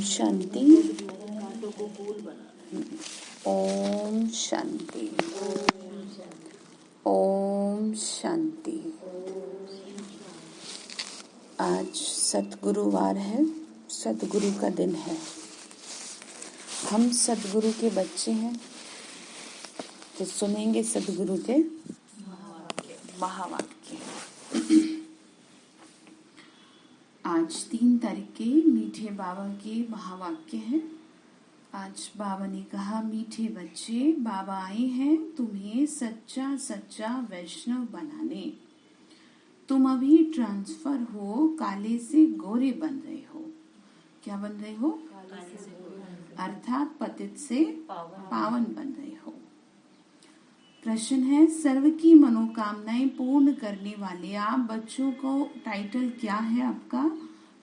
शांति। ओम शांति। ओम शांति। आज सतगुरुवार है, सतगुरु का दिन है। हम सतगुरु के बच्चे हैं तो सुनेंगे सतगुरु के महावाक्य। आज 3 तारीख के मीठे बाबा के महावाक्य हैं। आज बाबा ने कहा, मीठे बच्चे, बाबा आए हैं तुम्हें सच्चा सच्चा वैष्णव बनाने। तुम अभी ट्रांसफर हो, काले से गोरे बन रहे हो। क्या बन रहे हो? अर्थात पतित से पावन बन रहे हो। प्रश्न है, सर्व की मनोकामनाएं पूर्ण करने वाले आप बच्चों को टाइटल क्या है आपका?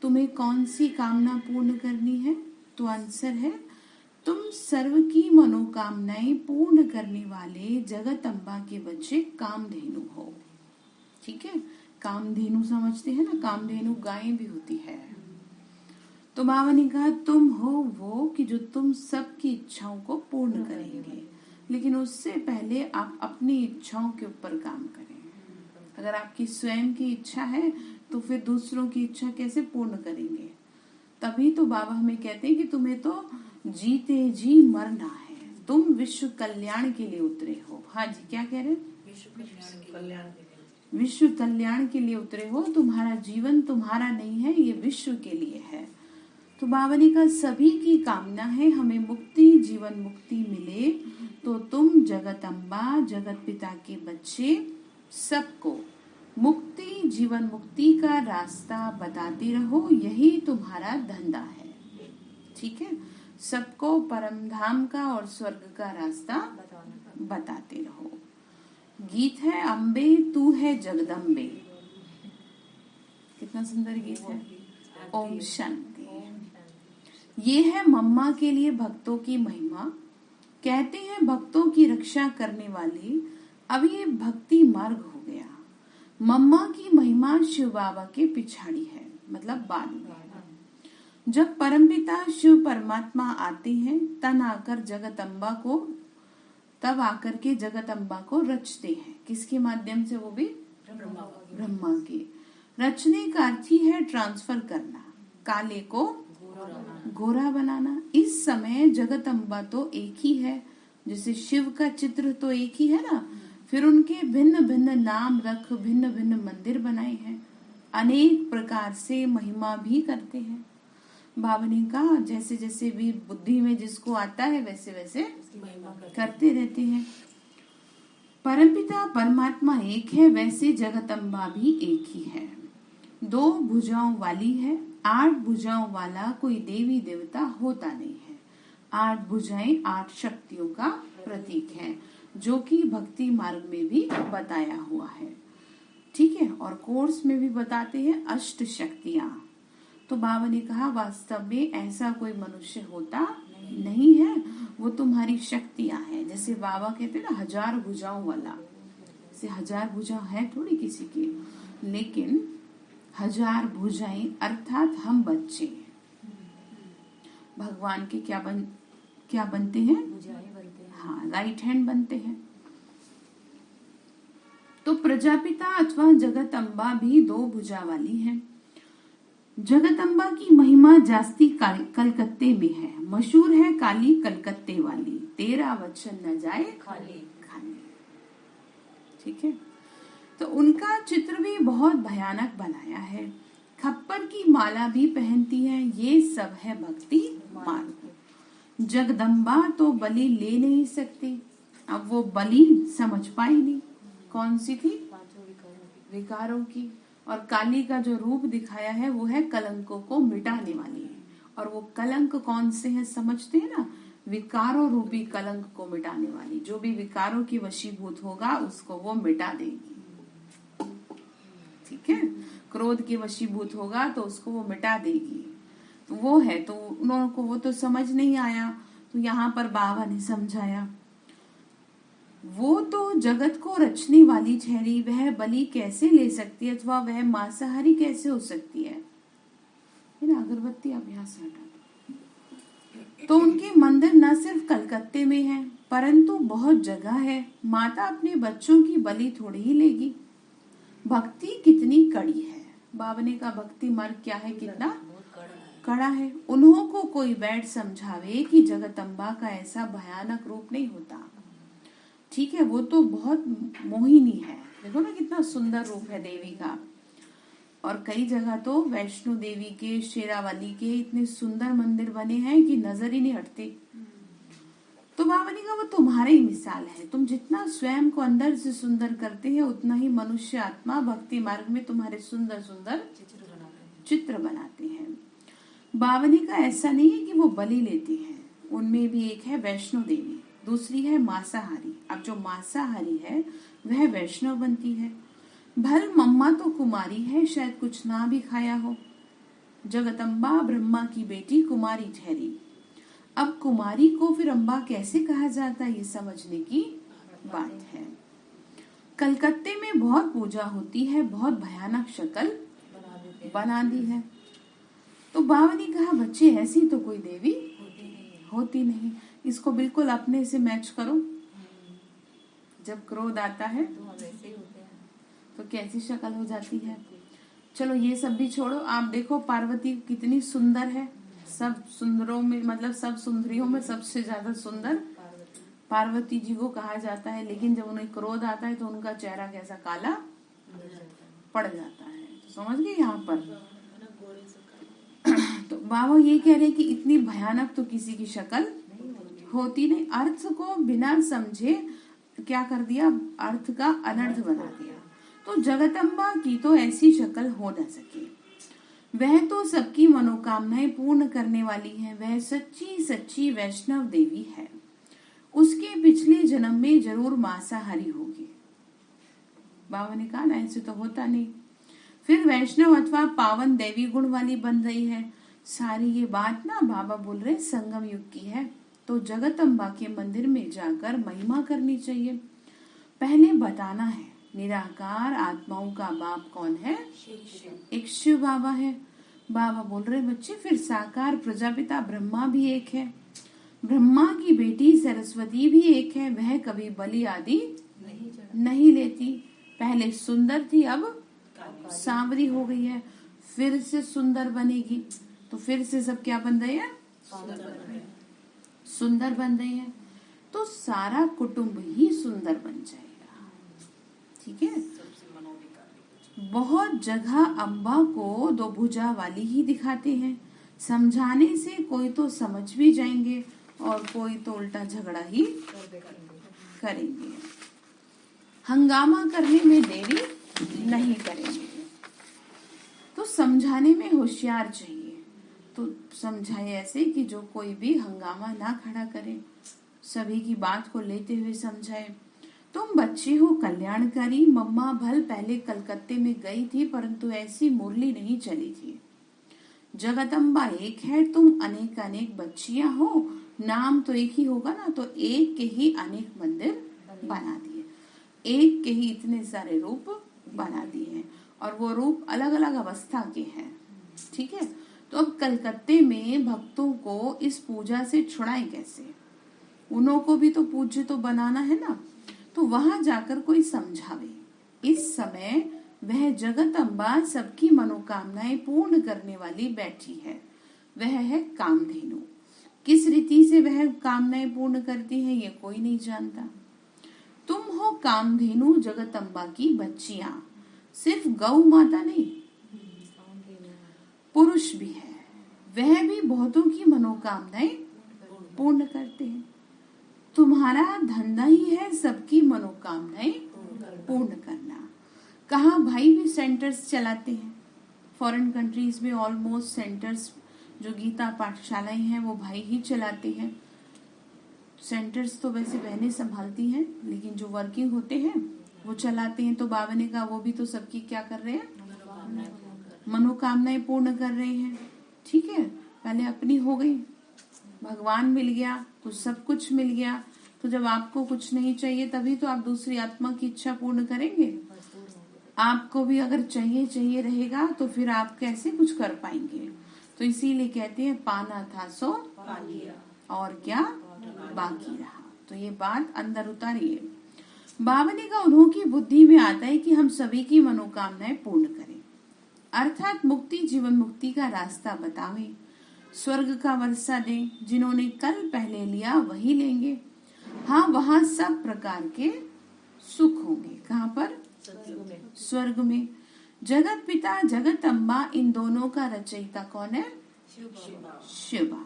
तुम्हें कौन सी कामना पूर्ण करनी है? तो आंसर है, तुम सर्व की मनोकामनाएं पूर्ण करने वाले जगत अम्बा के बच्चे कामधेनु हो। ठीक है, कामधेनु समझते हैं ना, कामधेनु गायें भी होती है। तो बाबा ने कहा, तुम हो वो कि जो तुम सबकी इच्छाओं को पूर्ण करेंगे, लेकिन उससे पहले आप अपनी इच्छाओं के ऊपर काम करें। अगर आपकी स्वयं की इच्छा है तो फिर दूसरों की इच्छा कैसे पूर्ण करेंगे? तभी तो बाबा हमें कहते हैं कि तुम्हें तो जीते जी मरना है, तुम विश्व कल्याण के लिए उतरे हो। हाँ जी, क्या कह रहे? विश्व कल्याण के लिए उतरे हो। तुम्हारा जीवन तुम्हारा नहीं है, ये विश्व के लिए है। तो बाबा ने कहा, सभी की कामना है हमें मुक्ति, जीवन मुक्ति मिले। तो तुम जगत अम्बा, जगत पिता के बच्चे सबको मुक्ति, जीवन मुक्ति का रास्ता बताते रहो। यही तुम्हारा धंधा है। ठीक है, सबको परम धाम का और स्वर्ग का रास्ता बताते रहो। गीत है, अम्बे तू है जगदम्बे। कितना सुंदर गीत है। ओम शांति। ये है मम्मा के लिए भक्तों की महिमा। कहते हैं भक्तों की रक्षा करने वाली। अब ये भक्ति मार्ग हो गया। मम्मा की महिमा शिव बाबा के पिछाड़ी है, मतलब बाद में। जब परमपिता शिव परमात्मा आते हैं तब आकर के जगत अम्बा को रचते हैं। किसके माध्यम से? वो भी ब्रह्मा के। रचने का अर्थ ही है ट्रांसफर करना, काले को गोरा बनाना। इस समय जगत अम्बा तो एक ही है, जैसे शिव का चित्र तो एक ही है ना, फिर उनके भिन्न भिन्न नाम रख भिन्न भिन्न मंदिर बनाए हैं, अनेक प्रकार से महिमा भी करते हैं। बाबा ने कहा, जैसे जैसे भी बुद्धि में जिसको आता है वैसे वैसे करते रहते हैं। परमपिता परमात्मा एक है, वैसे जगत अम्बा भी एक ही है। 2 भुजाओं वाली है, 8 भुजाओं वाला कोई देवी देवता होता नहीं है। 8 भुजाएं 8 शक्तियों का प्रतीक है, जो कि भक्ति मार्ग में भी बताया हुआ है। ठीक है, और कोर्स में भी बताते हैं अष्ट शक्तियां। तो बाबा ने कहा, वास्तव में ऐसा कोई मनुष्य होता नहीं है, वो तुम्हारी शक्तियां हैं। जैसे बाबा कहते हैं ना, 1000 भुजाओं वाला। जैसे 1000 भुजा है थोड़ी किसी की, लेकिन 1000 भुजाएं अर्थात हम बच्चे भगवान के क्या बनते हैं? हाँ, राइट हैंड बनते हैं। तो प्रजापिता अथवा जगत अम्बा भी 2 भुजा वाली है। जगत अम्बा की महिमा जास्ती कलकत्ते में है। मशहूर है काली कलकत्ते वाली, तेरा वचन न जाए खाली। ठीक है, तो उनका चित्र भी बहुत भयानक बनाया है। खप्पर की माला भी पहनती है। ये सब है भक्ति मार्ग। जगदम्बा तो बलि ले नहीं सकती। अब वो बलि समझ पाई नहीं, कौन सी थी? विकारों की। और काली का जो रूप दिखाया है वो है कलंकों को मिटाने वाली है। और वो कलंक कौन से हैं समझते हैं ना? विकारों रूपी कलंक को मिटाने वाली। जो भी विकारों की वशीभूत होगा उसको वो मिटा देगी। ठीक है, क्रोध की वशीभूत होगा तो उसको वो मिटा देगी। तो वो है, तो उन को वो तो समझ नहीं आया, तो यहाँ पर बाबा ने समझाया। वो तो जगत को रचने वाली ठहरी, वह बलि कैसे ले सकती है अथवा वह मांसाहारी कैसे हो सकती है? ना, अगरबत्ती आप यहाँ से हटा दो। तो उनके मंदिर न सिर्फ कलकत्ते में है परंतु बहुत जगह है। माता अपने बच्चों की बलि थोड़ी ही लेगी। भक्ति कितनी कड़ी है। बाबा ने कहा भक्ति मार्ग क्या है, कितना कड़ा है। उन्हों को कोई बैठ समझावे कि जगदम्बा का ऐसा भयानक रूप नहीं होता। ठीक है, वो तो बहुत मोहिनी है। देखो ना कितना सुंदर रूप है देवी का। और कई जगह तो वैष्णो देवी के, शेरावाली के इतने सुंदर मंदिर बने हैं कि नजर ही नहीं हटते। तो बाबा ने कहा वो तुम्हारे ही मिसाल है। तुम जितना स्वयं को अंदर से सुंदर करते हैं उतना ही मनुष्य आत्मा भक्ति मार्ग में तुम्हारे सुंदर सुंदर चित्र बनाते हैं। बाबा ने कहा ऐसा नहीं है कि वो बलि लेते हैं। उनमें भी एक है वैष्णो देवी, दूसरी है मांसाहारी। अब जो मांसाहारी है वह वैष्णव बनती है। भल मम्मा तो कुमारी है, शायद कुछ ना भी खाया हो। जगदम्बा ब्रह्मा की बेटी कुमारी ठहरी। अब कुमारी को फिर अम्बा कैसे कहा जाता है ये समझने की बात है। कलकत्ते में बहुत पूजा होती है, बहुत भयानक शक्ल बना दी है। तो बाबा ने कहा बच्चे ऐसी तो कोई देवी होती नहीं। इसको बिल्कुल अपने से मैच करो। जब क्रोध आता है तो कैसी शक्ल हो जाती है। चलो ये सब भी छोड़ो, आप देखो पार्वती कितनी सुंदर है। सब सुंदरों में, मतलब सब सुंदरियों में सबसे ज्यादा सुंदर पार्वती जी को कहा जाता है। लेकिन जब उन्हें क्रोध आता है तो उनका चेहरा कैसा काला पड़ जाता है। तो समझ गए यहाँ पर। तो बाबा ये कह रहे हैं कि इतनी भयानक तो किसी की शक्ल होती नहीं। अर्थ को बिना समझे क्या कर दिया, अर्थ का अनर्थ बना दिया। तो जगदम्बा की तो ऐसी शक्ल हो न सके। वह तो सबकी मनोकामनाएं पूर्ण करने वाली है। वह सच्ची सच्ची वैष्णव देवी है। उसके पिछले जन्म में जरूर मांसाहारी होगी। बाबा ने कहा ना ऐसे तो होता नहीं। फिर वैष्णव अथवा पावन देवी गुण वाली बन रही है। सारी ये बात ना बाबा बोल रहे संगम युग की है। तो जगदम्बा के मंदिर में जाकर महिमा करनी चाहिए। पहले बताना है निराकार आत्माओं का बाप कौन है, एक शिव बाबा है। बाबा बोल रहे बच्चे फिर साकार प्रजापिता ब्रह्मा भी एक है। ब्रह्मा की बेटी सरस्वती भी एक है। वह कभी बलि आदि नहीं लेती। पहले सुंदर थी, अब सांवरी हो गई है। फिर से सुंदर बनेगी। तो फिर से सब क्या बन रहे हैं, सुंदर बन रहे हैं। तो सारा कुटुंब ही सुंदर बन जाएगा। ठीक है। बहुत जगह अम्बा को दो भुजा वाली ही दिखाते हैं। समझाने से कोई तो समझ भी जाएंगे और कोई तो उल्टा झगड़ा ही करेंगे। हंगामा करने में देरी नहीं करेंगे। तो समझाने में होशियार चाहिए। तो समझाए ऐसे कि जो कोई भी हंगामा ना खड़ा करे, सभी की बात को लेते हुए समझाए। तुम बच्चे हो कल्याणकारी। मम्मा भल पहले कलकत्ते में गई थी परंतु ऐसी मुरली नहीं चली थी। जगदम्बा एक है, तुम अनेक अनेक बच्चियां हो। नाम तो एक ही होगा ना, तो एक के ही अनेक मंदिर बना दिए, एक के ही इतने सारे रूप बना दिए हैं और वो रूप अलग अलग अवस्था के हैं। ठीक है। तो अब कलकत्ते में भक्तों को इस पूजा से छुड़ाएं कैसे। उन्हों को भी तो पूज्य तो बनाना है ना। तो वहां जाकर कोई समझावे। इस समय वह जगदम्बा सबकी मनोकामनाएं पूर्ण करने वाली बैठी है। वह है कामधेनु। किस रीति से वह कामनाएं पूर्ण करती है ये कोई नहीं जानता। तुम हो कामधेनु जगदम्बा की बच्चियां। सिर्फ गौ माता नहीं, पुरुष भी है। वह भी बहुतों की मनोकामनाएं पूर्ण करते हैं। तुम्हारा धंधा ही है सबकी मनोकामनाएं पूर्ण करना। कहा भाई भी सेंटर्स चलाते हैं। फॉरेन कंट्रीज में ऑलमोस्ट सेंटर्स, जो गीता पाठशालाएं हैं वो भाई ही चलाते हैं। सेंटर्स तो वैसे बहनें संभालती हैं, लेकिन जो वर्किंग होते हैं वो चलाते हैं। तो बाबा ने कहा वो भी तो सबकी क्या कर रहे हैं, मनोकामनाएं पूर्ण कर रहे हैं। ठीक है। पहले अपनी हो गई, भगवान मिल गया तो सब कुछ मिल गया। तो जब आपको कुछ नहीं चाहिए तभी तो आप दूसरी आत्मा की इच्छा पूर्ण करेंगे। आपको भी अगर चाहिए रहेगा तो फिर आप कैसे कुछ कर पाएंगे। तो इसीलिए कहते हैं पाना था सो और क्या बाकी रहा। तो ये बात अंदर उतारिए। बाबा ने कहा उन्होंने बुद्धि में आता है कि हम सभी की मनोकामनाएं पूर्ण करें, अर्थात मुक्ति जीवन मुक्ति का रास्ता बतावे, स्वर्ग का वर्षा दे, जिन्होंने कल पहले लिया वही लेंगे। हाँ, वहाँ सब प्रकार के सुख होंगे। कहाँ पर? स्वर्ग में। जगत पिता जगत अम्बा, इन दोनों का रचयिता कौन है? शिव बाबा।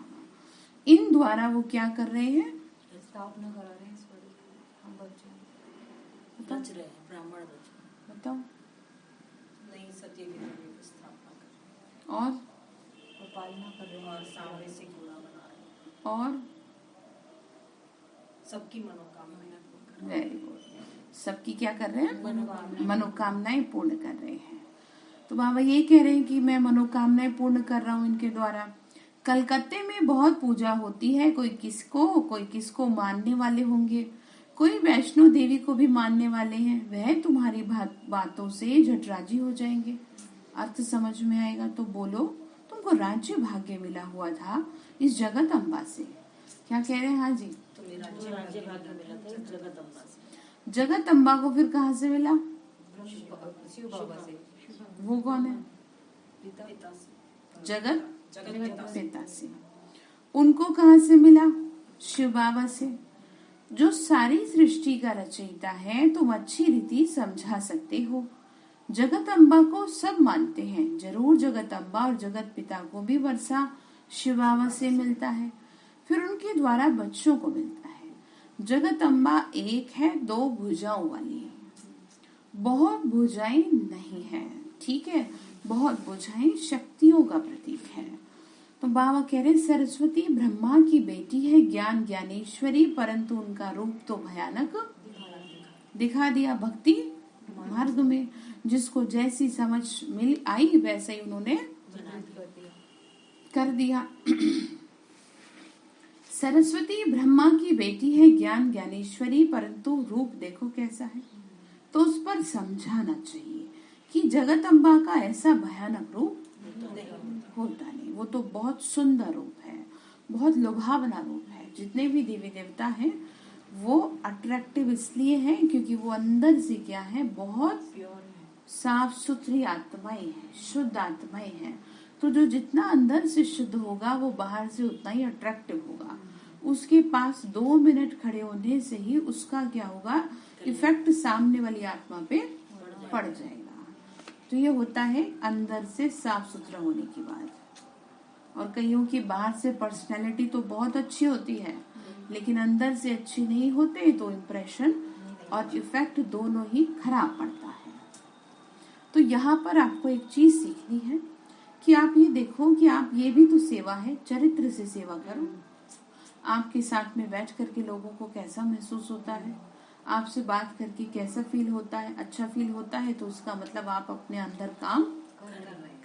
इन द्वारा वो क्या कर रहे हैं? स्थापना करा रहे हैं स्वर्ग की। हम रच रहे हैं, ब्राह्मण रच रहे हैं। बताओ। नई सत्य की स्थापना कर और पालना कर रहे हैं, और सांवरे से घोड़ा बना रहे हैं, और सबकी मनोकामनाएं। Very good. सबकी क्या कर रहे हैं? मनोकामनाएं पूर्ण कर रहे हैं। तो बाबा ये कह रहे हैं कि मैं मनोकामनाएं पूर्ण कर रहा हूँ इनके द्वारा। कलकत्ते में बहुत पूजा होती है, कोई किसको मानने वाले होंगे, कोई वैष्णो देवी को भी मानने वाले हैं। वह तुम्हारी बातों से झटराजी हो जाएंगे। अर्थ समझ में आएगा तो बोलो। तुमको राज्य भाग्य मिला हुआ था इस जगत अम्बा से। क्या कह रहे हैं? हाँ जी, राज्य भाग्य मिला था जगत अम्बा से। जगत अम्बा को फिर कहाँ से मिला? शिव बाबा से। वो कौन है? पिता से। जगत पिता से। उनको कहाँ से मिला? शिव बाबा से, जो सारी सृष्टि का रचयिता है। तुम अच्छी रीति समझा सकते हो। जगत अम्बा को सब मानते हैं, जरूर जगत अम्बा और जगत पिता को भी वर्षा शिव बाबा से मिलता है, फिर उनके द्वारा बच्चों को मिलता है। जगत अम्बा एक है, दो भुजाओं वाली है, बहुत भुजाएं नहीं है। ठीक है, बहुत भुजाएं शक्तियों का प्रतीक है। तो बाबा कह रहे सरस्वती ब्रह्मा की बेटी है, ज्ञान ज्ञानेश्वरी, परंतु उनका रूप तो भयानक दिखा दिया भक्ति मार्ग में। जिसको जैसी समझ मिल आई वैसे ही उन्होंने कर दिया। सरस्वती ब्रह्मा की बेटी है, ज्ञान ज्ञानेश्वरी, परंतु रूप देखो कैसा है। तो उस पर समझाना चाहिए कि जगत अम्बा का ऐसा भयानक रूप होता नहीं। वो तो बहुत सुंदर रूप है, बहुत लुभावना रूप है। जितने भी देवी देवता हैं वो अट्रैक्टिव इसलिए हैं क्योंकि वो अंदर से क्या है, बहुत साफ सुथरी आत्माएं हैं, शुद्ध आत्माएं हैं। तो जो जितना अंदर से शुद्ध होगा वो बाहर से उतना ही अट्रैक्टिव होगा। उसके पास 2 मिनट खड़े होने से ही उसका क्या होगा, इफेक्ट सामने वाली आत्मा पे पड़ जाएगा। तो ये होता है अंदर से साफ सुथरा होने की बात। और कईयों की बाहर से पर्सनैलिटी तो बहुत अच्छी होती है लेकिन अंदर से अच्छी नहीं होते, तो इम्प्रेशन और इफेक्ट दोनों ही खराब पड़ता है। तो यहाँ पर आपको एक चीज सीखनी है कि आप ये देखो कि आप ये भी तो सेवा है, चरित्र से सेवा करो। आपके साथ में बैठ करके लोगों को कैसा महसूस होता है, आपसे बात करके कैसा फील होता है, अच्छा फील होता है, तो उसका मतलब आप अपने अंदर काम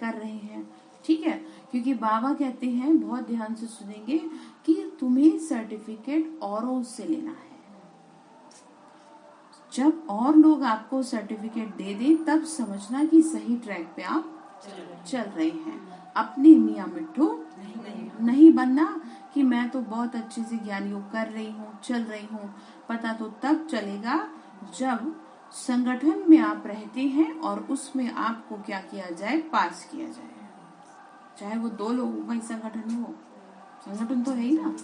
कर रहे हैं। ठीक है, क्योंकि बाबा कहते हैं, बहुत ध्यान से सुनेंगे, कि तुम्हें सर्टिफिकेट औरों से लेना है। जब और लोग आपको सर्टिफिकेट दे दें तब समझना कि सही ट्रैक पे आप चल रहे हैं। अपने मियाँ मिट्ठू नहीं बनना कि मैं तो बहुत अच्छे से ज्ञान योग कर रही हूँ, चल रही हूँ। पता तो तब चलेगा जब संगठन में आप रहते हैं और उसमें आपको क्या किया जाए, पास किया जाए। चाहे वो 2 लोगों का ही संगठन हो, संगठन तो है ही ना।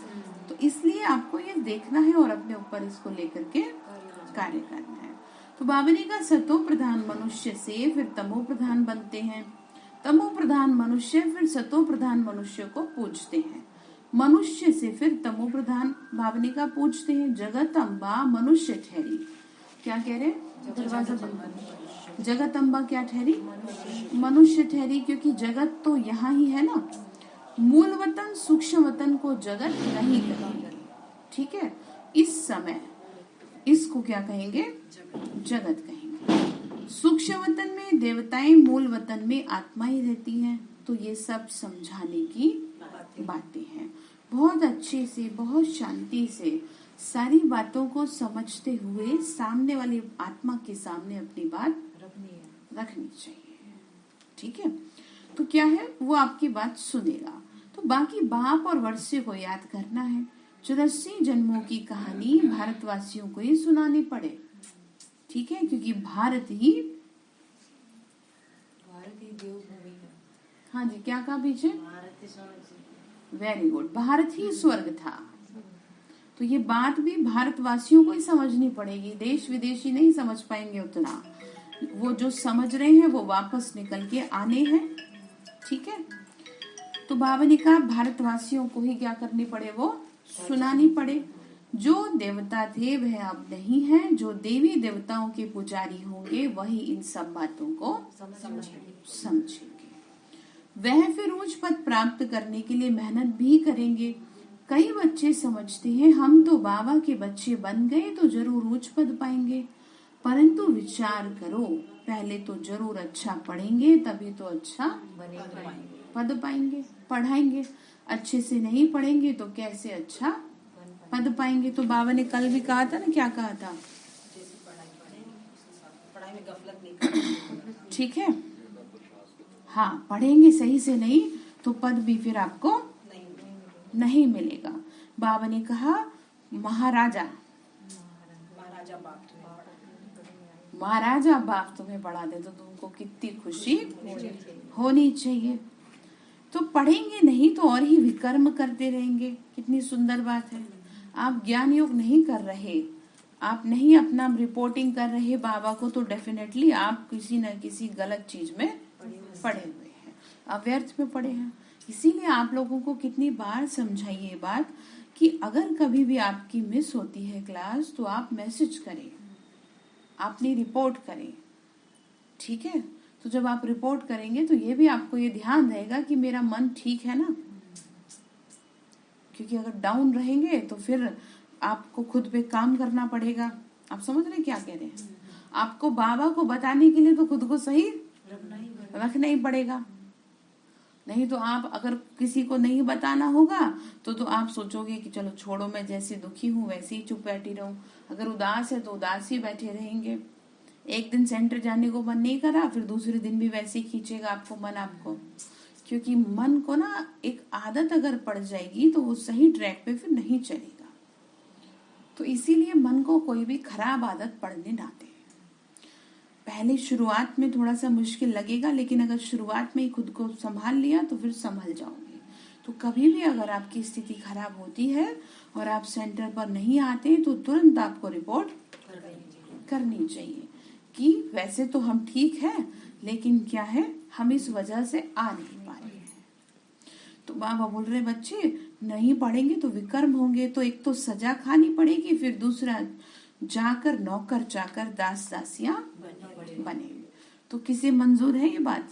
तो इसलिए आपको ये देखना है और अपने ऊपर इसको लेकर के कार्य करना है। तो बाबा ने कहा सतो प्रधान मनुष्य से फिर तमो प्रधान बनते हैं, तमो प्रधान मनुष्य फिर सतो प्रधान मनुष्य को पूजते हैं, मनुष्य से फिर तमो प्रधान भावनी का पूजते हैं। जगत अम्बा मनुष्य ठहरी। क्या कह रहे? दरवाजा बंद। जगत अम्बा क्या ठहरी? मनुष्य ठहरी, क्योंकि जगत तो यहाँ ही है ना। मूल वतन सूक्ष्म वतन को जगत नहीं कहेंगे। ठीक है, इस समय इसको क्या कहेंगे? जगत कहेंगे। सूक्ष्म वतन में देवताएं, मूल वतन में आत्माएं रहती हैं। तो ये सब समझाने की बातें हैं। बहुत अच्छे से, बहुत शांति से सारी बातों को समझते हुए सामने वाली आत्मा के सामने अपनी बात रखनी चाहिए। ठीक है, तो क्या है, वो आपकी बात सुनेगा। तो बाकी बाप और वर्ष्य को याद करना है। 84 जन्मों की कहानी भारतवासियों को ही सुनानी पड़े, ठीक है, क्योंकि भारत ही देवभूमि है। हाँ जी, क्या कहा पीछे? भारत ही स्वर्ग। वेरी गुड, भारत ही स्वर्ग था। तो ये बात भी भारतवासियों को ही समझनी पड़ेगी, देश विदेशी नहीं समझ पाएंगे उतना। वो जो समझ रहे हैं वो वापस निकल के आने हैं, ठीक है। तो बाबा ने कहा भारतवासियों को ही क्या करनी पड़े, वो सुनानी पड़े। जो देवता थे वह अब नहीं है, जो देवी देवताओं के पुजारी होंगे वही इन सब बातों को समझेंगे। वह फिर उच्च पद प्राप्त करने के लिए मेहनत भी करेंगे। कई बच्चे समझते हैं हम तो बाबा के बच्चे बन गए तो जरूर उच्च पद पाएंगे, परंतु विचार करो, पहले तो जरूर अच्छा पढ़ेंगे तभी तो अच्छा पद पाएंगे, पढ़ाएंगे। अच्छे से नहीं पढ़ेंगे तो कैसे अच्छा पद पाएंगे। तो बाबा ने कल भी कहा था ना, क्या कहा था? पढ़ाई में गफलत नहीं करनी, ठीक है। हाँ, पढ़ेंगे सही से नहीं तो पद भी फिर आपको नहीं मिलेगा। बाबा ने कहा महाराजा बाप तुम्हें पढ़ा दे तो तुमको कितनी खुशी होनी चाहिए। तो पढ़ेंगे नहीं तो और ही विकर्म करते रहेंगे। कितनी सुंदर बात है। आप ज्ञान योग नहीं कर रहे, आप नहीं अपना रिपोर्टिंग कर रहे बाबा को, तो डेफिनेटली आप किसी न किसी गलत चीज में पड़े हुए हैं, अव्यर्थ में पड़े हैं। इसीलिए आप लोगों को कितनी बार समझाइए ये बात कि अगर कभी भी आपकी मिस होती है क्लास तो आप मैसेज करें, अपनी रिपोर्ट करें, ठीक है। तो जब आप रिपोर्ट करेंगे तो ये भी आपको ये ध्यान रहेगा कि मेरा मन ठीक है ना, क्योंकि अगर डाउन रहेंगे तो फिर आपको खुद पे काम करना पड़ेगा। आप समझ रहे क्या कह रहे हैं? आपको बाबा को बताने के लिए तो खुद को सही रखना ही पड़ेगा। नहीं तो आप अगर किसी को नहीं बताना होगा तो आप सोचोगे कि चलो छोड़ो, मैं जैसे दुखी हूँ वैसे ही चुप बैठी रहूं। अगर उदास है तो उदास ही बैठे रहेंगे। एक दिन सेंटर जाने को मन नहीं करा, फिर दूसरे दिन भी वैसे ही खींचेगा आपको मन आपको, क्योंकि मन को ना एक आदत अगर पड़ जाएगी तो वो सही ट्रैक पे फिर नहीं चलेगा। तो इसीलिए मन को कोई भी खराब आदत पड़ने ना दे। पहले शुरुआत में थोड़ा सा मुश्किल लगेगा, लेकिन अगर शुरुआत में ही खुद को संभाल लिया तो फिर संभल जाओगे। तो कभी भी अगर आपकी स्थिति खराब होती है और आप सेंटर पर नहीं आते तो तुरंत आपको रिपोर्ट करनी चाहिए कि वैसे तो हम ठीक है, लेकिन क्या है, हम इस वजह से आ नहीं पा रहे हैं। तो बाबा बोल रहे बच्चे नहीं पढ़ेंगे तो विकर्म होंगे। तो एक तो सजा खानी पड़ेगी, फिर दूसरा जाकर नौकर चाकर दास दासियां बने। तो किसे मंजूर है ये बात?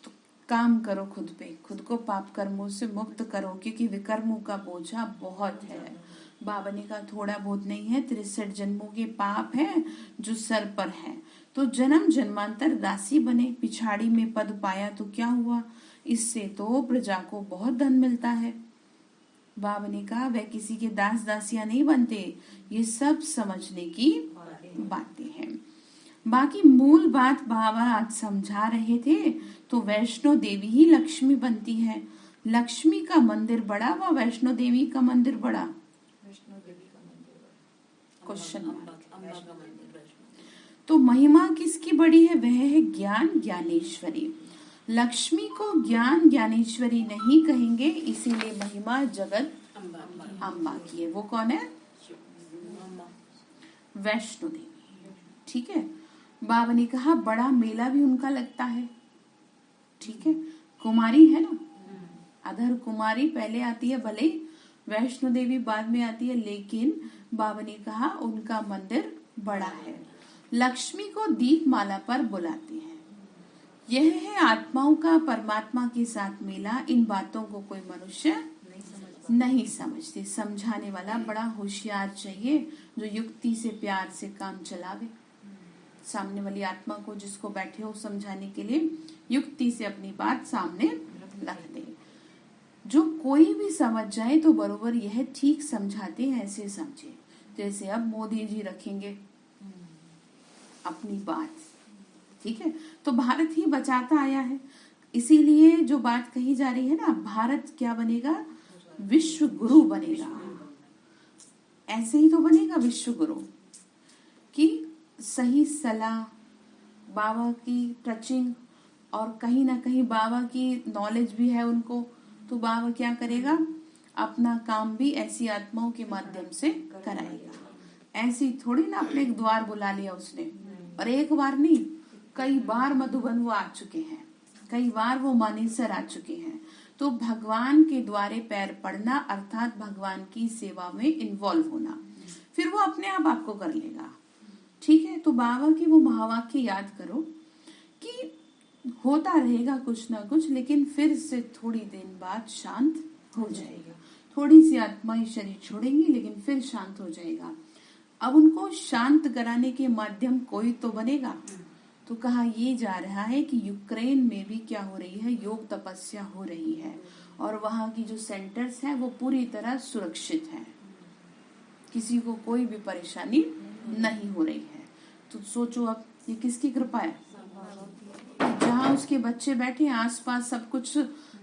तो काम करो खुद पे, खुद को पाप कर्मों से मुक्त करो, क्योंकि विकर्मों का बोझा बहुत है। बाबा ने कहा थोड़ा बहुत नहीं है, 63 जन्मों के पाप हैं जो सर पर है। तो जन्म जन्मांतर दासी बने, पिछाड़ी में पद पाया तो क्या हुआ, इससे तो प्रजा को बहुत धन मिलता है। बाबा ने कहा वह किसी के दास दासियां नहीं बनते। ये सब समझने की बातें हैं। बाकी मूल बात बाबा आज समझा रहे थे। तो वैष्णो देवी ही लक्ष्मी बनती है। लक्ष्मी का मंदिर बड़ा व वैष्णो देवी का मंदिर बड़ा? क्वेश्चन। तो महिमा किसकी बड़ी है? वह है ज्ञान ज्ञानेश्वरी। लक्ष्मी को ज्ञान ज्ञानेश्वरी नहीं कहेंगे, इसीलिए महिमा जगत अम्बा की है। वो कौन है? वैष्णो देवी, ठीक है। बाबा ने कहा बड़ा मेला भी उनका लगता है, ठीक है। कुमारी है ना, अधर कुमारी पहले आती है, भले वैष्णो देवी बाद में आती है, लेकिन बाबा ने कहा उनका मंदिर बड़ा है। लक्ष्मी को दीपमाला पर बुलाते हैं। यह है आत्माओं का परमात्मा के साथ मेला। इन बातों को कोई मनुष्य नहीं समझते। समझाने वाला बड़ा होशियार चाहिए, जो युक्ति से प्यार से काम चलावे। सामने वाली आत्मा को, जिसको बैठे हो समझाने के लिए, युक्ति से अपनी बात सामने रख दे। जो कोई भी समझ जाए तो बरोबर यह ठीक समझाते हैं, ऐसे समझे। जैसे अब मोदी जी रखेंगे अपनी बात, ठीक है। तो भारत ही बचाता आया है, इसीलिए जो बात कही जा रही है ना, भारत क्या बनेगा, विश्व गुरु बनेगा। ऐसे ही तो बनेगा विश्व गुरु कि सही सलाह, बाबा की टचिंग, और कहीं ना कहीं बाबा की नॉलेज भी है उनको, तो बाबा क्या करेगा, अपना काम भी ऐसी आत्माओं के माध्यम से कराएगा। ऐसी थोड़ी ना अपने एक द्वार बुला लिया उसने, और एक बार नहीं, कई बार मधुबन वो आ चुके हैं, कई बार वो मानेसर आ चुके हैं। तो भगवान के द्वारे पैर पड़ना अर्थात भगवान की सेवा में इन्वॉल्व होना, फिर वो अपने आप आपको कर लेगा। ठीक है, तो बाबा के वो महावाक्य याद करो कि होता रहेगा कुछ ना कुछ, लेकिन फिर से थोड़ी दिन बाद शांत हो जाएगा। थोड़ी सी आत्माएं शरीर छोड़ेंगी, लेकिन फिर शांत हो जाएगा। अब उनको शांत कराने के माध्यम कोई तो बनेगा। तो कहा ये जा रहा है कि यूक्रेन में भी क्या हो रही है, योग तपस्या हो रही है, और वहां की जो सेंटर्स हैं वो पूरी तरह सुरक्षित हैं, किसी को कोई भी परेशानी नहीं हो रही है। तो सोचो अब ये किसकी कृपा है, जहाँ उसके बच्चे बैठे आसपास सब कुछ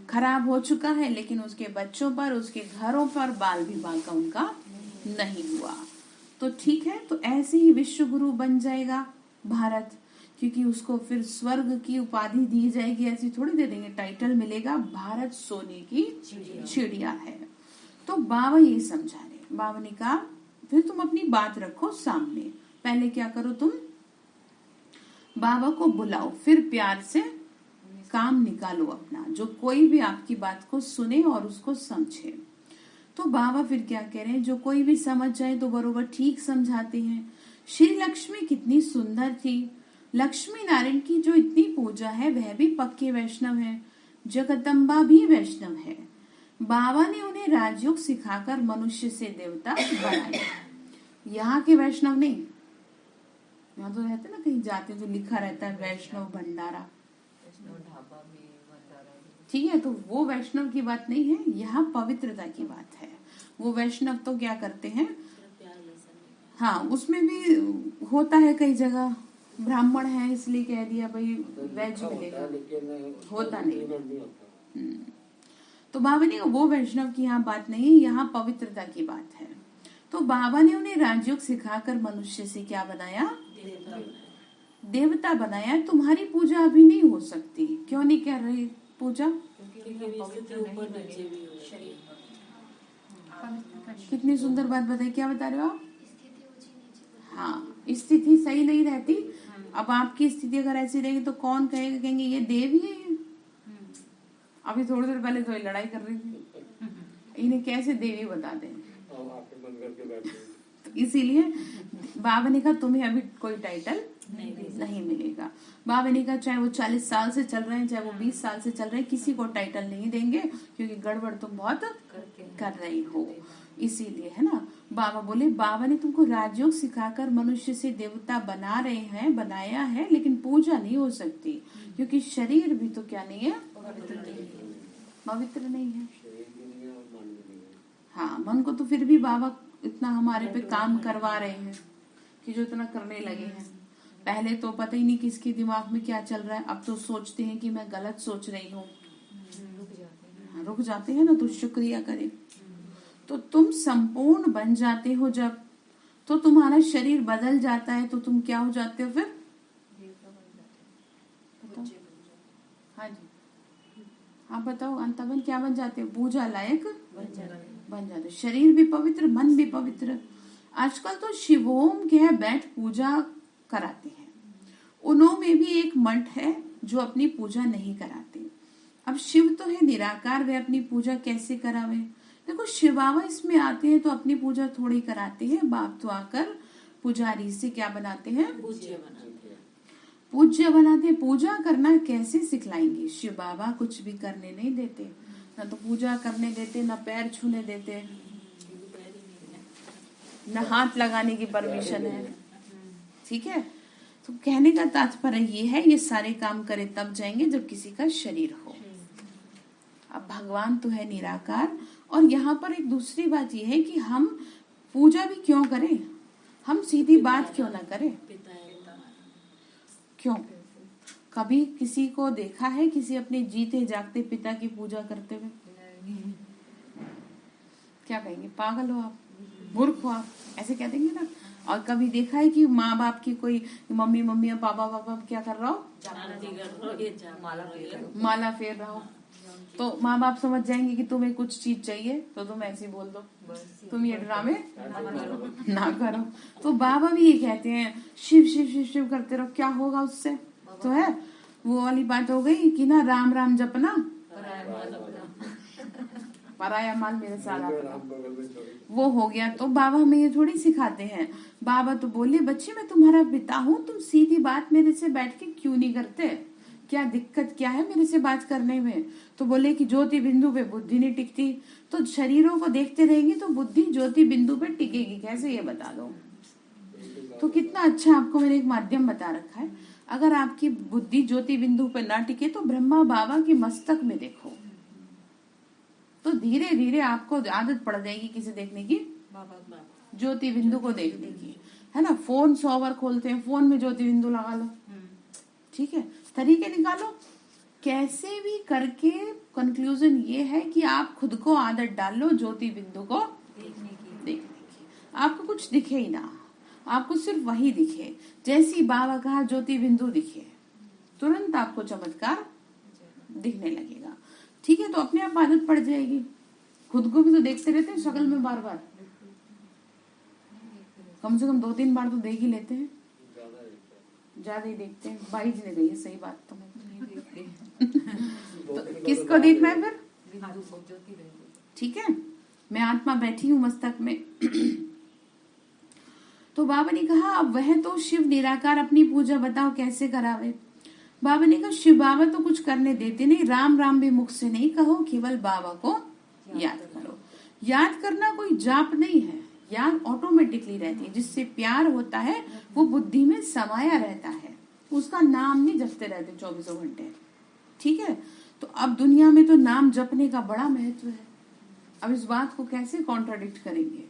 खराब हो चुका है, लेकिन उसके बच्चों पर, उसके घरों पर बाल विवाह का उनका नहीं हुआ। तो ठीक है, तो ऐसे ही विश्व गुरु बन जाएगा भारत, क्योंकि उसको फिर स्वर्ग की उपाधि दी जाएगी। ऐसी थोड़ी दे देंगे, टाइटल मिलेगा, भारत सोने की चिड़िया है। तो बाबा ये समझा रहे, बाबा ने कहा फिर तुम अपनी बात रखो सामने, पहले क्या करो, तुम बाबा को बुलाओ, फिर प्यार से काम निकालो अपना, जो कोई भी आपकी बात को सुने और उसको समझे। तो बाबा फिर क्या कह रहे हैं, जो कोई भी समझ जाए तो बरोबर ठीक समझाते हैं। श्री लक्ष्मी कितनी सुंदर थी, लक्ष्मी नारायण की जो इतनी पूजा है वह भी पक्के वैष्णव है, जगदम्बा भी वैष्णव है। बाबा ने उन्हें राजयोग सिखाकर मनुष्य से देवता बनाया। यहाँ के वैष्णव नहीं, यहाँ तो रहते ना, कहीं जाते तो लिखा रहता है वैष्णव भंडारा, ठीक है, तो वो वैष्णव की बात नहीं है, यहाँ पवित्रता की बात है। वो वैष्णव तो क्या करते हैं, हाँ उसमें भी होता है कई जगह, ब्राह्मण है इसलिए कह दिया भाई वेज मिलेगा, होता नहीं। तो बाबा ने वो वैष्णव की यहाँ बात नहीं है, यहाँ पवित्रता की बात है। तो बाबा ने उन्हें राजयोग सिखाकर मनुष्य से क्या बनाया, देवता बनाया। तुम्हारी पूजा अभी नहीं हो सकती, क्यों नहीं कर रही पूजा, कितनी सुंदर बात बताई, क्या बता रहे हो आप, हाँ स्थिति सही नहीं रहती। अब आपकी स्थिति अगर ऐसी रहेगी तो कौन कहेगा, कहेंगे ये देवी है। अभी थोड़ी देर पहले तो ये लड़ाई कर रही थी, इन्हें कैसे देवी बता दें। तो इसीलिए बाबा ने कहा तुम्हें अभी कोई टाइटल नहीं मिलेगा। बाबा ने कहा चाहे वो 40 साल से चल रहे हैं, चाहे वो 20 साल से चल रहे हैं, किसी को टाइटल नहीं देंगे, क्योंकि गड़बड़ तुम बहुत कर रही हो। इसीलिए है ना, बाबा बोले बाबा ने तुमको राजयोग सिखाकर मनुष्य से देवता बना रहे हैं, बनाया है, लेकिन पूजा नहीं हो सकती, क्योंकि शरीर भी तो क्या नहीं है, पवित्र नहीं है। हाँ, मन को तो फिर भी बाबा इतना हमारे पे काम करवा रहे हैं कि जो इतना करने लगे हैं। पहले तो पता ही नहीं किसके दिमाग में क्या चल रहा है, अब तो सोचते हैं कि मैं गलत सोच रही हूँ, रुक जाते हैं ना, तो शुक्रिया करें। तो तुम संपूर्ण बन जाते हो जब, तो तुम्हारा शरीर बदल जाता है, तो तुम क्या हो जाते हो फिर, बताओ, हाँ जी, आप बताओ, अंतबन क्या बन जाते हो, पूजा लायक बन जाते, शरीर भी पवित्र, मन भी पवित्र। आजकल तो शिवोम के है बैठ पूजा कराते हैं, उन्हों में भी एक मठ है जो अपनी पूजा नहीं कराते। अब शिव तो है निराकार, वे अपनी पूजा कैसे करावे। देखो शिव बाबा इसमें आते हैं तो अपनी पूजा थोड़ी कराते हैं, बाप तो आकर पुजारी से क्या बनाते हैं, पूज्य बनाते हैं। पूजा करना कैसे सिखलाएंगे, शिव बाबा कुछ भी करने नहीं देते, ना तो पूजा करने देते, ना पैर छूने देते, न हाथ लगाने की परमिशन है। ठीक है, तो कहने का तात्पर्य ये है, ये सारे काम करे तब जाएंगे जब किसी का शरीर हो। अब भगवान तो है निराकार, और यहाँ पर एक दूसरी बात ये है कि हम पूजा भी क्यों करें, हम सीधी बात क्यों ना करें, क्यों, कभी किसी को देखा है किसी अपने जीते जागते पिता की पूजा करते हुए? क्या कहेंगे? पागल हो आप, मूर्ख हो आप, ऐसे कह देंगे ना। और कभी देखा है कि माँ बाप की कोई मम्मी मम्मी या पापा पापा क्या कर रहा हो? माला फेर रहा हो। तो माँ बाप समझ जाएंगे कि तुम्हें कुछ चीज चाहिए तो तुम ऐसे बोल दो, तुम ये ड्रामे ना करो। तो बाबा भी ये कहते हैं शिव शिव शिव शिव करते रहो, क्या होगा उससे? तो है वो वाली बात हो गई कि ना राम राम जपना पराया माल मेरे साथ अपना, वो हो गया। तो बाबा हमें ये थोड़ी सिखाते हैं। बाबा तो बोले बच्चे मैं तुम्हारा पिता हूँ, तुम सीधी बात मेरे से बैठ के क्यों नहीं करते? क्या दिक्कत क्या है मेरे से बात करने में? तो बोले कि ज्योति बिंदु पे बुद्धि नहीं टिकती। तो शरीरों को देखते रहेंगे तो बुद्धि ज्योति बिंदु पे टिकेगी कैसे, ये बता दो। तो कितना अच्छा आपको मैंने एक माध्यम बता रखा है। अगर आपकी बुद्धि ज्योति बिंदु पे ना टिके तो ब्रह्मा बाबा के मस्तक में देखो, तो धीरे धीरे आपको आदत पड़ जाएगी किसे देखने की? ज्योति बिंदु को देखने की, है ना। फोन 100 बार खोलते हैं, फोन में ज्योति बिंदु लगा लो, ठीक है, तरीके निकालो कैसे भी करके। कंक्लूजन ये है कि आप खुद को आदत डाल लो ज्योति बिंदु को देखने की। आपको कुछ दिखे ही ना, आपको सिर्फ वही दिखे। जैसी बाबा कहा ज्योति बिंदु दिखे, तुरंत आपको चमत्कार दिखने लगेगा, ठीक है। तो अपने आप आदत पड़ जाएगी। खुद को भी तो देखते रहते हैं शक्ल में बार बार, कम से कम 2-3 बार तो देख ही लेते हैं, ज्यादा ही देखते हैं। बाई जी ने कही है सही बात, तो तो किसको देखना है फिर? ठीक है, मैं आत्मा बैठी हूँ मस्तक में। तो बाबा ने कहा अब वह तो शिव निराकार अपनी पूजा बताओ कैसे करावे। बाबा ने कहा शिव बाबा तो कुछ करने देते नहीं, राम राम भी मुख से नहीं कहो, केवल बाबा को याद करो। याद करना कोई जाप नहीं है, याद ऑटोमेटिकली रहती है। जिससे प्यार होता है वो बुद्धि में समाया रहता है, उसका नाम नहीं जपते रहते 24 घंटे, ठीक है। तो अब दुनिया में तो नाम जपने का बड़ा महत्व है। अब इस बात को कैसे कॉन्ट्राडिक्ट करेंगे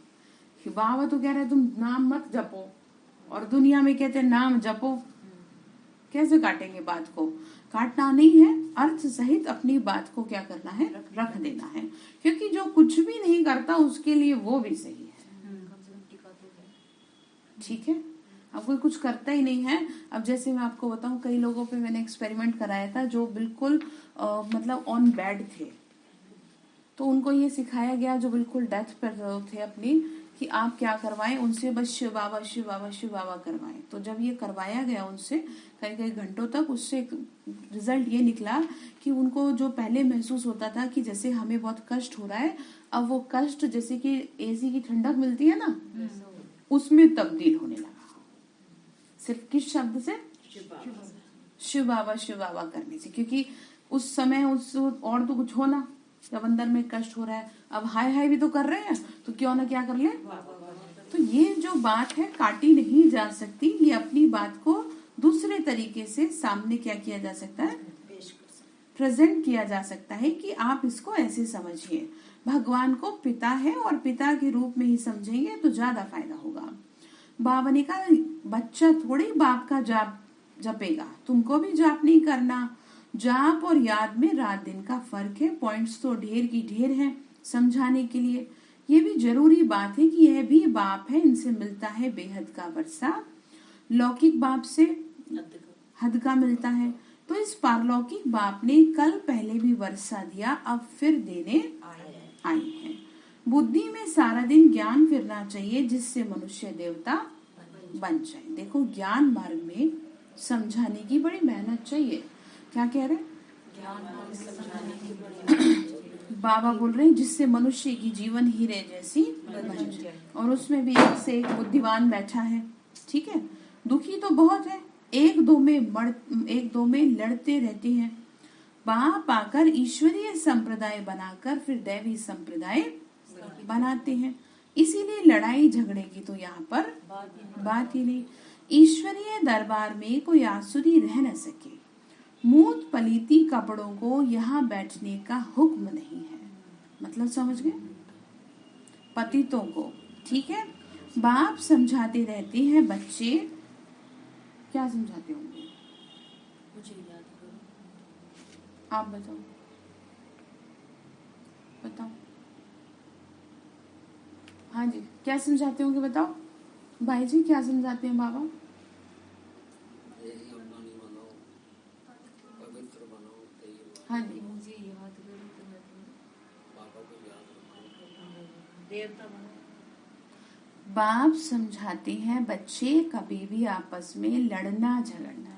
कि बाबा तो कह रहे तुम नाम मत जपो और दुनिया में कहते नाम जपो, कैसे काटेंगे बात को? काटना नहीं है, अर्थ सहित अपनी बात को क्या करना है? रख देना है, क्योंकि जो कुछ भी नहीं करता उसके लिए वो भी सही है, ठीक है। अब कोई कुछ करता ही नहीं है। अब जैसे मैं आपको बताऊं, कई लोगों पे मैंने एक्सपेरिमेंट कराया था जो बिल्कुल मतलब ऑन बेड थे, तो उनको ये सिखाया गया जो बिल्कुल डेथ पर थे अपनी, कि आप क्या करवाएं उनसे, बस शिव बाबा शिव बाबा शिव बाबा करवाएं। तो जब ये करवाया गया उनसे कई कई घंटों तक, उससे रिजल्ट ये निकला कि उनको जो पहले महसूस होता था कि जैसे हमें बहुत कष्ट हो रहा है, अब वो कष्ट जैसे कि एसी की ठंडक मिलती है ना, उसमें तब्दील होने लगा। सिर्फ किस शब्द से? शिव बाबा करने से। क्योंकि उस समय उस और तो कुछ हो ना, जब अंदर में कष्ट हो रहा है, अब हाय हाय भी तो कर रहे हैं, तो क्यों ना क्या कर ले। तो ये जो बात है काटी नहीं जा सकती, ये अपनी बात को दूसरे तरीके से सामने क्या किया जा सकता है? प्रेजेंट किया जा सकता है कि आप इसको ऐसे समझिए, भगवान को पिता है और पिता के रूप में ही समझेंगे तो ज्यादा फायदा होगा। बाबा ने कहा बच्चा थोड़ी बाप का जाप जपेगा, तुमको भी जाप नहीं करना। जाप और याद में रात दिन का फर्क है। पॉइंट्स तो ढेर की ढेर हैं समझाने के लिए। ये भी जरूरी बात है कि यह भी बाप है, इनसे मिलता है बेहद का वर्षा। लौकिक बाप से हद का मिलता है, तो इस पारलौकिक बाप ने कल पहले भी वर्षा दिया, अब फिर देने आए हैं। बुद्धि में सारा दिन ज्ञान फिरना चाहिए, जिससे मनुष्य देवता बन जाए। देखो ज्ञान मार्ग में समझाने की बड़ी मेहनत चाहिए। क्या कह रहे? बाबा बोल रहे हैं जिससे मनुष्य की जीवन हीरे जैसी बन जाए, और उसमें भी एक से एक बुद्धिमान बैठा है, ठीक है। दुखी तो बहुत है, एक दो में लड़ते रहते हैं। बाप आकर ईश्वरीय संप्रदाय बनाकर फिर दैवी संप्रदाय बनाते हैं। इसीलिए लड़ाई झगड़े की तो यहाँ पर बात ही नहीं। ईश्वरीय दरबार में कोई आसुरी रह न सके। मूत पलीती कपड़ों को यहाँ बैठने का हुक्म नहीं है, मतलब समझ गए? पतितों को, ठीक है। बाप समझाते रहते हैं, बच्चे क्या समझाते होंगे? मुझे याद करो। आप बताओ बताओ। हाँ जी, क्या समझाते होंगे बताओ भाई जी, क्या समझाते हैं बाबा? हाँ जी, मुझे याद करो तो मैं देवता बनो। बाप समझाते हैं बच्चे कभी भी आपस में लड़ना झगड़ना।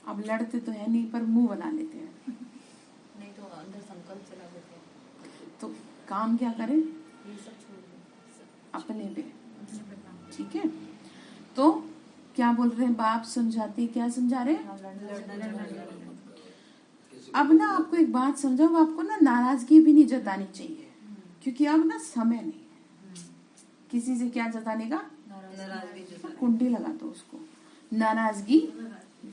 अब लड़ते तो है नहीं पर मुंह बना लेते हैं, नहीं तो अंदर संकल्प चला देते हैं। तो काम क्या करें? ये सब छोड़ दो अपने पे। अपने पे काम। ठीक है, तो क्या बोल रहे हैं बाप समझाते, क्या समझा रहे हैं? लड़ना अब ना आपको एक बात समझो, आपको ना नाराजगी भी नहीं जतानी चाहिए, क्योंकि अब ना समय नहीं है किसी से क्या जताने का। नाराजगी कुंडी लगा दो उसको, नाराजगी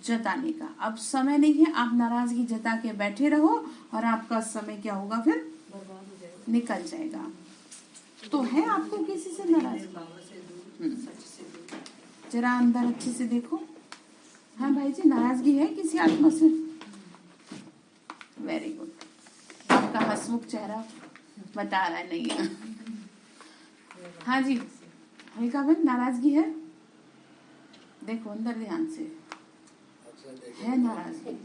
जताने का अब समय नहीं है। आप नाराजगी जता के बैठे रहो और आपका समय क्या होगा फिर? बर्बाद हो जाएगा, निकल जाएगा। तो है आपको किसी से नाराजगी? बाबा से दूर, सच से दूर। जरा अंदर अच्छे से देखो। हाँ भाई जी, नाराजगी है किसी आत्मा से? वेरी गुड, आपका हंसमुख चेहरा बता रहा है नहीं है। हाँ जी, हल्का बहन, नाराजगी है? देखो अंदर ध्यान से, है नाराजगी।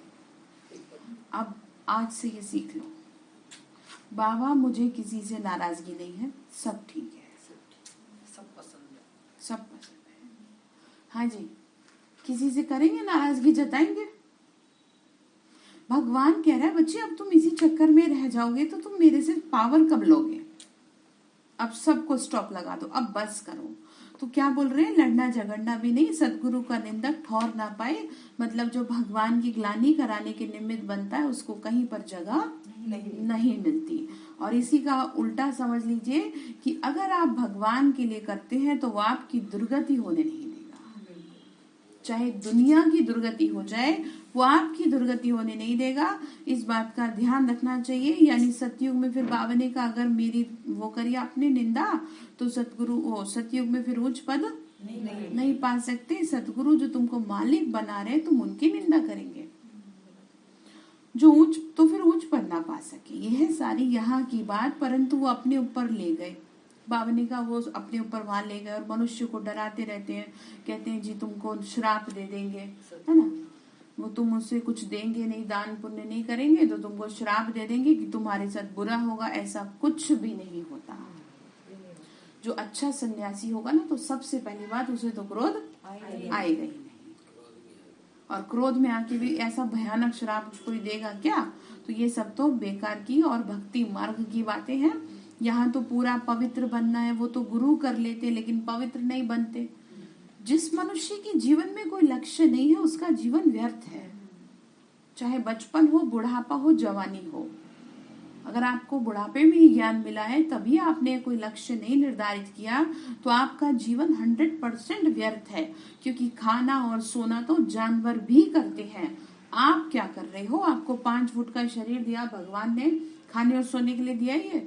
अब आज से ये सीख लो, बाबा मुझे किसी से नाराजगी नहीं है, सब ठीक है, सब पसंद है, सब पसंद है। हाँ जी, किसी से करेंगे नाराजगी जताएंगे? भगवान कह रहा है बच्चे अब तुम इसी चक्कर में रह जाओगे तो तुम मेरे से पावर कब लोगे? अब सबको स्टॉप लगा दो, अब बस करो। तो क्या बोल रहे हैं? लड़ना झगड़ना भी नहीं, सदगुरु का निंदक ठौर ना पाए, मतलब जो भगवान की ग्लानि कराने के निमित्त बनता है उसको कहीं पर जगह नहीं मिलती। और इसी का उल्टा समझ लीजिए कि अगर आप भगवान के लिए करते हैं तो वो आपकी दुर्गति होने नहीं देगा। चाहे दुनिया की दुर्गति हो जाए, वो आपकी दुर्गति होने नहीं देगा। इस बात का ध्यान रखना चाहिए। यानी सतयुग में फिर बाबा ने कहा अगर मेरी वो करी आपने निंदा तो सतगुरु सतयुग में फिर उच्च पद नहीं पा सकते। सतगुरु जो तुमको मालिक बना रहे तुम उनकी निंदा करेंगे जो उच्च, तो फिर उच्च पद ना पा सके। यह है सारी यहाँ की बात, परंतु वो अपने ऊपर ले गए। बाबा ने कहा वो अपने ऊपर वहां ले गए और मनुष्य को डराते रहते हैं, कहते हैं जी तुमको श्राप दे देंगे, है ना, वो तुम उससे कुछ देंगे नहीं, दान पुण्य नहीं करेंगे तो तुमको श्राप दे देंगे कि तुम्हारे साथ बुरा होगा। ऐसा कुछ भी नहीं होता। जो अच्छा सन्यासी होगा ना तो सबसे पहली बात उसे तो क्रोध आएगा ही नहीं, और क्रोध में आके भी ऐसा भयानक श्राप कोई देगा क्या? तो ये सब तो बेकार की और भक्ति मार्ग की बातें हैं। यहाँ तो पूरा पवित्र बनना है, वो तो गुरु कर लेते लेकिन पवित्र नहीं बनते। जिस मनुष्य के जीवन में कोई लक्ष्य नहीं है उसका जीवन व्यर्थ है, चाहे बचपन हो, बुढ़ापा हो, जवानी हो। अगर आपको बुढ़ापे में ही ज्ञान मिला है तभी आपने कोई लक्ष्य नहीं निर्धारित किया तो आपका जीवन 100% व्यर्थ है। क्योंकि खाना और सोना तो जानवर भी करते हैं। आप क्या कर रहे हो? आपको 5 फुट का शरीर दिया भगवान ने, खाने और सोने के लिए दिया ही है।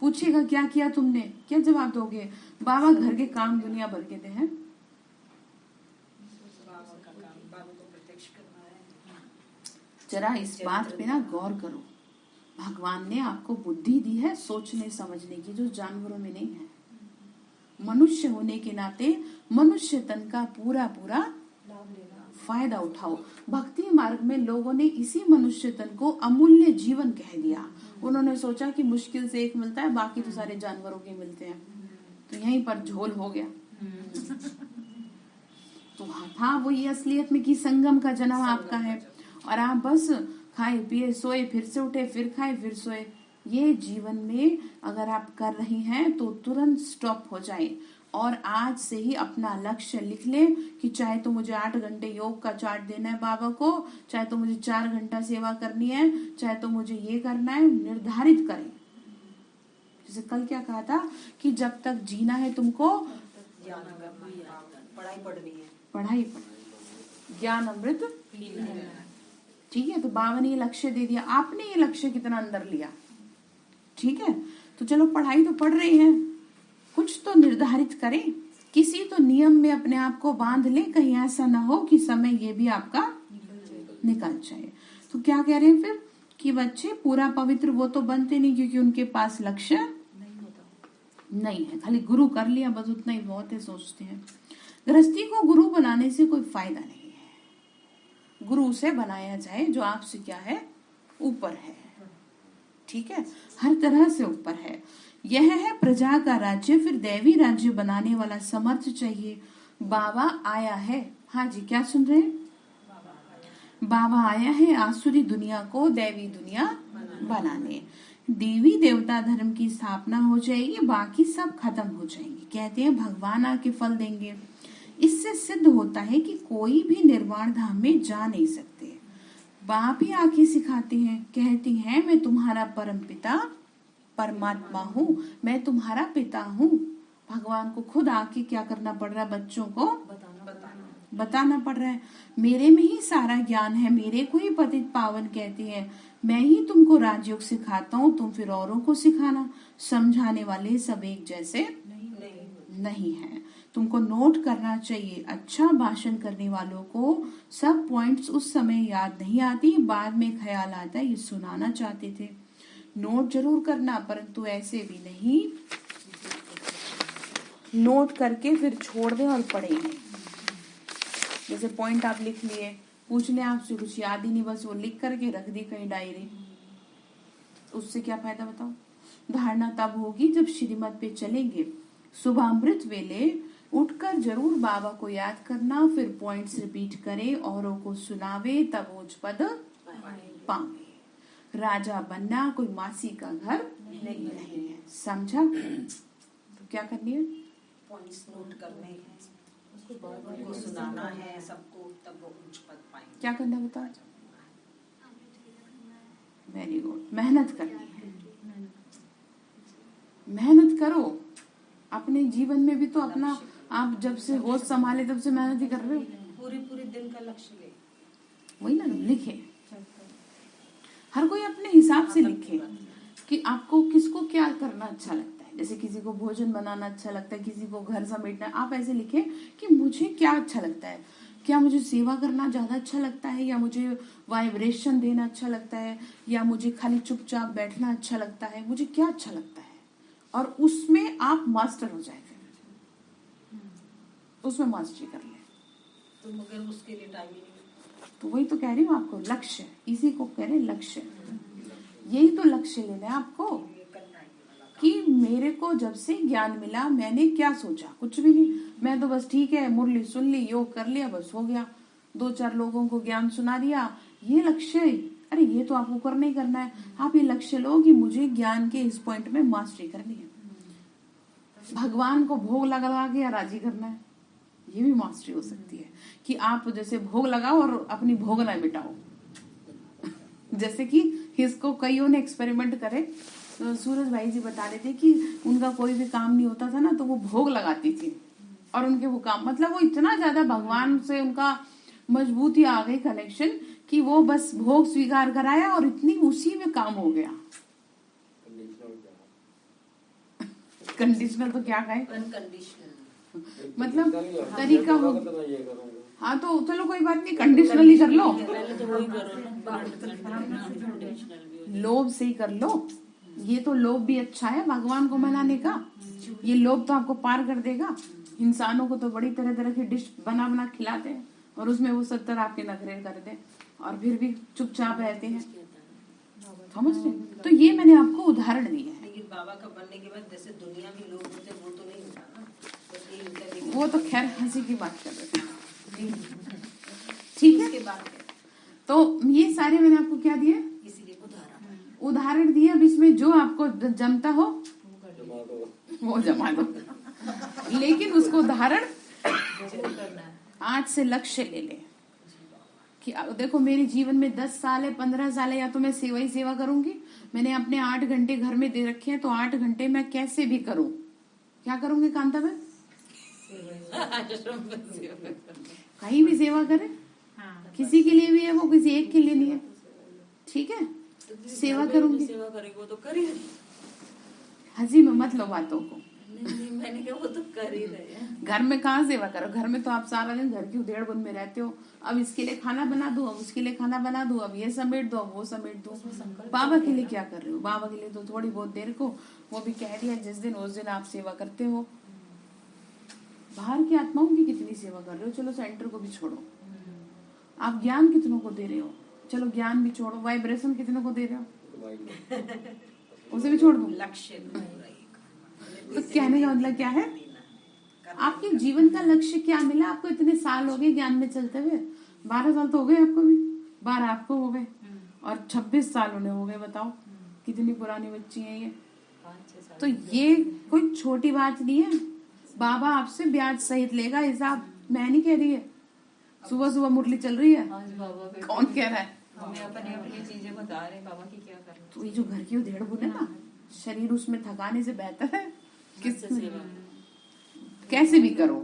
पूछेगा क्या किया तुमने, क्या जवाब दोगे? बाबा घर के काम दुनिया भर के दे हैं। जरा इस बात पे ना गौर करो। भगवान ने आपको बुद्धि दी है सोचने समझने की, जो जानवरों में नहीं है। मनुष्य होने के नाते मनुष्य तन का पूरा पूरा फायदा उठाओ। भक्ति मार्ग में लोगों ने इसी मनुष्य तन को अमूल्य जीवन कह दिया। उन्होंने सोचा कि मुश्किल से एक मिलता है, बाकी तो सारे जानवरों के मिलते हैं, तो यहीं पर झोल हो गया। तो हाँ, वो ये असलियत में कि संगम का जन्म आपका है और आप बस खाए पिए सोए, फिर से उठे, फिर खाए, फिर सोए। ये जीवन में अगर आप कर रही हैं तो तुरंत स्टॉप हो जाए और आज से ही अपना लक्ष्य लिख ले कि चाहे तो मुझे 8 घंटे योग का चार्ट देना है बाबा को, चाहे तो मुझे 4 घंटा सेवा करनी है, चाहे तो मुझे ये करना है। निर्धारित करें। जैसे कल क्या कहा था कि जब तक जीना है तुमको पढ़ाई पढ़नी है, पढ़ाई ज्ञान अमृत। ठीक है, तो बाबा ने ये लक्ष्य दे दिया, आपने ये लक्ष्य कितना अंदर लिया? ठीक है, तो चलो पढ़ाई तो पढ़ रहे हैं, कुछ तो निर्धारित करें, किसी तो नियम में अपने आप को बांध ले, कहीं ऐसा ना हो कि समय ये भी आपका निकल जाए। तो क्या कह रहे हैं फिर कि बच्चे पूरा पवित्र वो तो बनते नहीं, क्योंकि उनके पास लक्ष्य नहीं है, खाली गुरु कर लिया बस उतना ही बहुत है सोचते हैं। गृहस्थी को गुरु बनाने से कोई फायदा नहीं है। गुरु उसे बनाया जाए जो आपसे क्या है, ऊपर है, ठीक है, हर तरह से ऊपर है। यह है प्रजा का राज्य। फिर दैवी राज्य बनाने वाला समर्थ चाहिए। बाबा आया है, हाँ जी क्या सुन रहे हैं, बाबा आया है आसुरी दुनिया को दैवी दुनिया बनाने। देवी देवता धर्म की स्थापना हो जाएगी, बाकी सब खत्म हो जाएंगे। कहते हैं भगवान आके फल देंगे। इससे सिद्ध होता है कि कोई भी निर्वाण धाम में जा नहीं सकते। बाप ही आके सिखाते हैं, कहती हैं मैं तुम्हारा परम पिता परमात्मा हूँ, मैं तुम्हारा पिता हूँ। भगवान को खुद आके क्या करना पड़ रहा है, बच्चों को बताना पड़ रहा है। मेरे में ही सारा ज्ञान है, मेरे को ही पतित पावन कहते हैं, मैं ही तुमको राजयोग सिखाता हूँ, तुम फिर औरों को सिखाना। समझाने वाले सब एक जैसे नहीं है। तुमको नोट करना चाहिए। अच्छा भाषण करने वालों को सब पॉइंट्स उस समय याद नहीं आती, बाद में ख्याल आता है ये सुनाना चाहते थे। नोट जरूर करना, परंतु ऐसे भी नहीं नोट करके फिर छोड़ दे और पढ़े नहीं। जैसे पॉइंट आप लिख लिए, पूछ ले आपसे कुछ याद ही नहीं, बस वो लिख करके रख दी कहीं डायरी, उससे क्या फायदा बताओ। धारणा तब होगी जब श्रीमत पे चलेंगे। सुबह अमृत वेले उठकर जरूर बाबा को याद करना, फिर पॉइंट्स रिपीट करे, औरों को सुनावे, तब उच्च पद पावे। राजा बनना कोई मासी का घर नहीं है, समझा। तो क्या करनी है, पॉइंट्स नोट करने हैं, उसको सुनाना है सबको, तब वो उच्च पद पाएंगे। क्या करना बता, वेरी गुड, मेहनत करनी है, मेहनत करो। अपने जीवन में भी तो अपना, आप जब से होश संभाले तब से मेहनत ही कर रहे हो। पूरे दिन का लक्ष्य ले, वही ना, लिखे, हर कोई अपने हिसाब से लिखे कि आपको किसको क्या करना अच्छा लगता है। जैसे किसी को भोजन बनाना अच्छा लगता है, किसी को घर समेटना, आप ऐसे लिखें कि मुझे क्या अच्छा लगता है। क्या मुझे सेवा करना ज्यादा अच्छा लगता है, या मुझे वाइब्रेशन देना अच्छा लगता है, या मुझे खाली चुपचाप बैठना अच्छा लगता है, मुझे क्या अच्छा लगता है। और उसमें आप मास्टर हो जाए, फिर उसमें मास्टरी कर ले। तो मगर उसके लिए टाइम ही नहीं। तो वही तो कह रही हूँ आपको, लक्ष्य, इसी को कह रहे लक्ष्य। यही तो लक्ष्य लेना है आपको कि मेरे को जब से ज्ञान मिला मैंने क्या सोचा, कुछ भी नहीं। मैं तो बस ठीक है मुरली सुन ली, योग कर लिया, बस हो गया, 2-4 लोगों को ज्ञान सुना दिया, ये लक्ष्य है। अरे ये तो आपको करना ही करना है। आप ये लक्ष्य लो कि मुझे ज्ञान के इस पॉइंट में मास्टरी करनी है। भगवान को भोग लगा के या राजी करना है, ये भी मास्टरी हो सकती है। कि आप जैसे भोग लगाओ और अपनी भोग ना मिटाओ। जैसे कि इसको कईयों ने एक्सपेरिमेंट करे, तो सूरज भाई जी बता रहे थे कि उनका कोई भी काम नहीं होता था ना, तो वो भोग लगाती थी और उनके वो काम, मतलब वो इतना ज्यादा भगवान से उनका मजबूती आ गई कनेक्शन कि वो बस भोग स्वीकार कराया और इतनी उसी में काम हो गया। कंडीशनल तो क्या कहे, मतलब तरीका हो। हाँ तो चलो कोई बात नहीं, कंडीशनल ही कर लो, लोभ से ही कर लो। ये तो लोभ भी अच्छा है भगवान को मनाने का, ये लोभ तो आपको पार कर देगा। इंसानों को तो बड़ी तरह तरह की डिश बना बना खिलाते हैं और उसमें वो 70 आपके नखरे करते हैं और फिर भी चुपचाप रहते हैं, समझ रहे। तो ये मैंने आपको उदाहरण दिए हैं। लेकिन बाबा का बनने के बाद जैसे दुनिया में लोग होते हैं वो तो नहीं होता ना, वो तो खैर हंसी की बात कर रहे थे, ठीक है। तो ये सारे मैंने आपको क्या दिए, उदाहरण दिए। अब इसमें जो आपको जमता हो वो जमा दो, लेकिन उसको उदाहरण आज से लक्ष्य ले ले कि देखो मेरे जीवन में 10 साल है, 15 साल है, या तो मैं सेवा ही सेवा करूंगी। मैंने अपने 8 घंटे घर में दे रखे हैं, तो 8 घंटे मैं कैसे भी करूं। क्या करूंगी कांता बहन, कहीं भी सेवा करे, किसी के लिए भी है वो, किसी एक के लिए नहीं है, ठीक है। सेवा करूंगी, सेवा करेगी वो तो करेगी। हंसी में मत लो बातों को, नहीं, मैंने कहा वो तो कर ही रहे हैं। घर में कहाँ सेवा करो, घर में तो आप सारा दिन घर की उधेड़-बुन में रहते हो। अब इसके लिए खाना बना दो, अब उसके लिए खाना बना दो, अब ये समेट दो, अब वो समेट दो। बाबा के लिए क्या कर रहे हो? बाबा के लिए तो थोड़ी बहुत देर को, वो भी कह दिया जिस दिन उस दिन आप सेवा करते हो। बाहर की आत्माओं की कितनी सेवा कर रहे हो, चलो सेंटर को भी छोड़ो। आप ज्ञान कितनों को दे रहे हो, चलो ज्ञान भी छोड़ो। वाइब्रेशन कितनों को दे रहे हो, उसे भी छोड़ दो। लक्ष्य तो कहने का मतलब क्या है, आपके जीवन का लक्ष्य क्या मिला आपको? इतने साल हो गए ज्ञान में चलते हुए, 12 साल तो हो गए आपको भी, 12 आपको हो गए और 26 साल उन्हें हो गए। बताओ कितनी पुरानी बच्ची है ये। तो ये कोई छोटी बात नहीं है। बाबा आपसे ब्याज सहित लेगा हिसाब, मैं नहीं कह रही है। सुबह सुबह मुरली चल रही है, कौन कह रहा है? हमें अपनी अपनी चीजें बता रहे बाबा की क्या करना। तो ये जो घर की उधेड़ बुन है ना, शरीर उसमें थकाने से बेहतर है कैसे भी करो,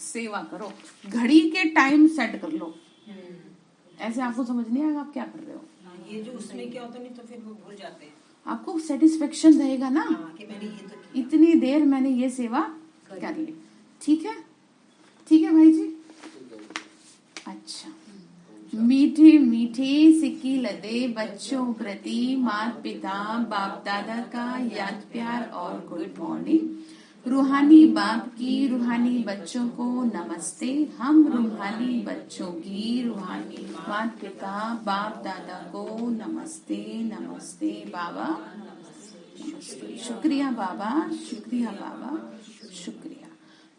सेवा करो। घड़ी के टाइम सेट कर लो, ऐसे आपको समझ नहीं आएगा आप क्या कर रहे हो। ये जो उसमें क्या होता, नहीं तो फिर वो भूल जाते हैं। आपको सेटिस्फेक्शन रहेगा ना कि मैंने ये तो इतनी देर मैंने ये सेवा कर ली। ठीक है, ठीक है भाई जी। अच्छा, मीठे मीठे सिक्की लदे बच्चों प्रति माता पिता बाप दादा का याद प्यार और गुड मॉर्निंग। रूहानी बाप की रूहानी बच्चों को नमस्ते। हम रूहानी बच्चों की रूहानी माता पिता बाप दादा को नमस्ते। नमस्ते बाबा, शुक्रिया बाबा, शुक्रिया बाबा, शुक्रिया।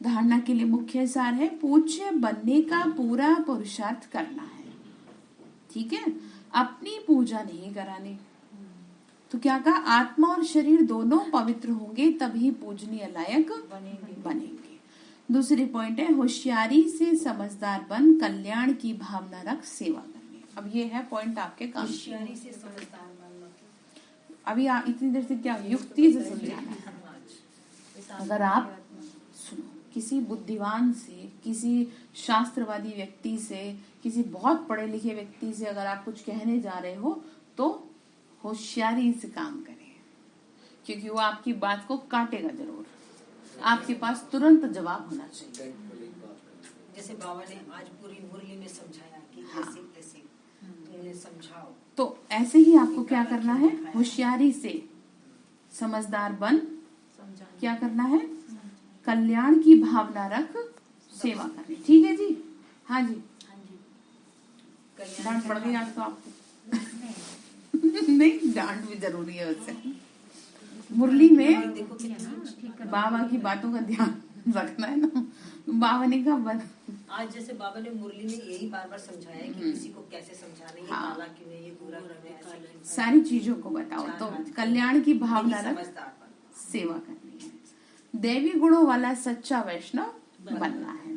धारणा के लिए मुख्य सार है, पूज्य बनने का पूरा पुरुषार्थ करना है। ठीक है, अपनी पूजा नहीं करानी। तो क्या कहा, आत्मा और शरीर दोनों पवित्र होंगे तभी पूजनीय लायक बनेंगे। दूसरी पॉइंट है, होशियारी से समझदार बन कल्याण की भावना रख सेवा करनी। अब ये है पॉइंट आपके काम। होशियारी से समझदार बनना, अभी इतनी देर से क्या युक्ति से समझाना है। अगर आप सुनो, किसी बुद्धिवान से, किसी शास्त्रवादी व्यक्ति से, किसी बहुत पढ़े लिखे व्यक्ति से अगर आप कुछ कहने जा रहे हो तो होशियारी से काम करें, क्योंकि वो आपकी बात को काटेगा जरूर। आपके पास तुरंत जवाब होना चाहिए। जैसे बाबा ने आज पूरी मुरली में समझाया कि ऐसे ऐसे तो इन्हें समझाओ। तो ऐसे ही आपको क्या करना है, होशियारी से समझदार बन क्या करना है, कल्याण की भावना रख सेवा करनी। ठीक है जी, हाँ जी। डांट पड़ गई आज तो आपको नहीं, डांट भी जरूरी है वैसे। मुरली में बाबा की बातों का ध्यान रखना है ना। बाबा ने कहा, आज जैसे बाबा ने मुरली में यही बार बार समझाया कि किसी को कैसे समझाना है, ये काला क्यों है, ये बुरा क्यों है, सारी चीजों को बताओ। तो कल्याण की भावना रख सेवा करनी है। दैवी गुणों वाला सच्चा वैष्णव बनना है।